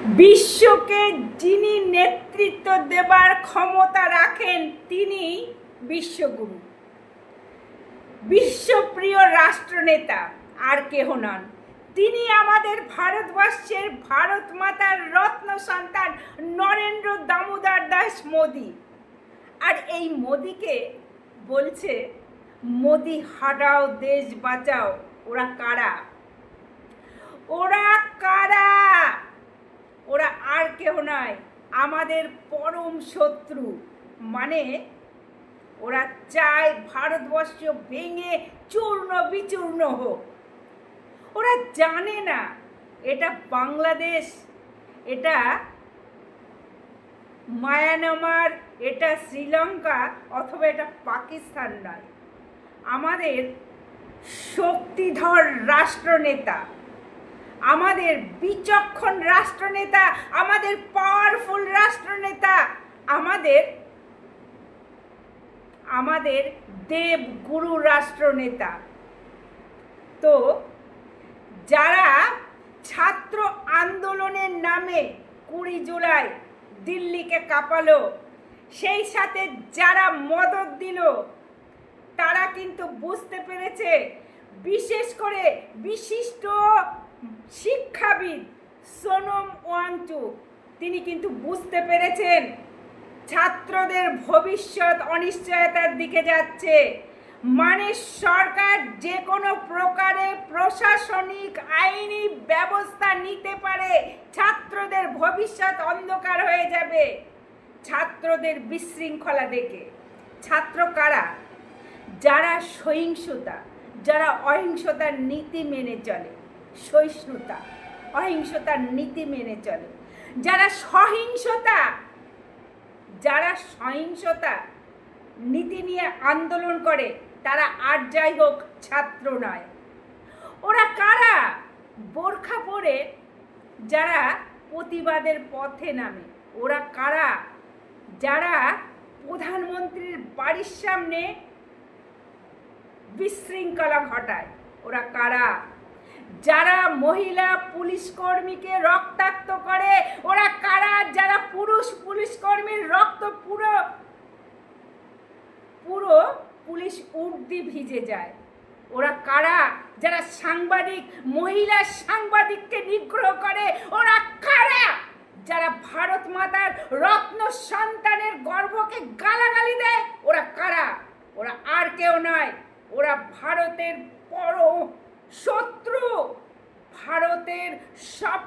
বিশ্বকে যিনি নেতৃত্ব দেবার ক্ষমতা রাখেন তিনি বিশ্বগুরু, বিশ্বপ্রিয় রাষ্ট্রনেতা আর কেহ নন। তিনি আমাদের ভারতবর্ষের ভারত মাতার রত্ন সন্তান নরেন্দ্র দামোদর দাস মোদি। আর এই মোদিকে বলছে মোদি হাটাও দেশ বাঁচাও। ওরা কারা? ওরা কারা? ওরা আর কেউ নয়, আমাদের পরম শত্রু। মানে ওরা চায় ভারতবর্ষ ভেঙে চূর্ণ বিচূর্ণ হোক। ওরা জানে না এটা বাংলাদেশ, এটা মায়ানমার, এটা শ্রীলঙ্কা অথবা এটা পাকিস্তান নয়। আমাদের শক্তিধর রাষ্ট্রনেতা, আমাদের বিচক্ষণ রাষ্ট্রনেতা, আমাদের পাওয়ারফুল রাষ্ট্রনেতা, আমাদের দেবগুরু রাষ্ট্রনেতা। তো যারা ছাত্র আন্দোলনের নামে 20 জুলাই দিল্লিকে কাঁপালো, সেই সাথে যারা মদদ দিল, তারা কিন্তু বুঝতে পেরেছে, বিশেষ করে বিশিষ্ট শিক্ষাবিদ সোনম ওয়াংচুক, তিনি কিন্তু বুঝতে পেরেছেন ছাত্রদের ভবিষ্যৎ অনিশ্চয়তার দিকে যাচ্ছে। মানে সরকার যে কোনো প্রকারে প্রশাসনিক আইনি ব্যবস্থা নিতে পারে, ছাত্রদের ভবিষ্যৎ অন্ধকার হয়ে যাবে ছাত্রদের বিশৃঙ্খলা দেখে। ছাত্র কারা? যারা সহিংসতা, যারা অহিংসতার নীতি মেনে চলে, সহিষ্ণুতা অহিংসতার নীতি মেনে চলে, যারা সহিংসতা নীতি নিয়ে আন্দোলন করে, তারা আর যাই হোক ছাত্র নয়। ওরা কারা? বোরখা পরে যারা প্রতিবাদের পথে নামে। ওরা কারা? যারা প্রধানমন্ত্রীর বাড়ির সামনে বিশৃঙ্খলা ঘটায়। ওরা কারা? যারা মহিলা পুলিশ কর্মীকে রক্তাক্ত করে। ওরা কারা? যারা পুরুষ পুলিশ কর্মীর রক্ত পুরো পুলিশ উর্দি ভিজে যায়। ওরা কারা? যারা মহিলা সাংবাদিককে নিগ্রহ করে। ওরা কারা? যারা ভারত মাতার রত্ন সন্তানের গর্ভকে গালাগালি দেয়। ওরা কারা? ওরা আর কেউ নয়, ওরা ভারতের পরম শত্রু, ভারতের সব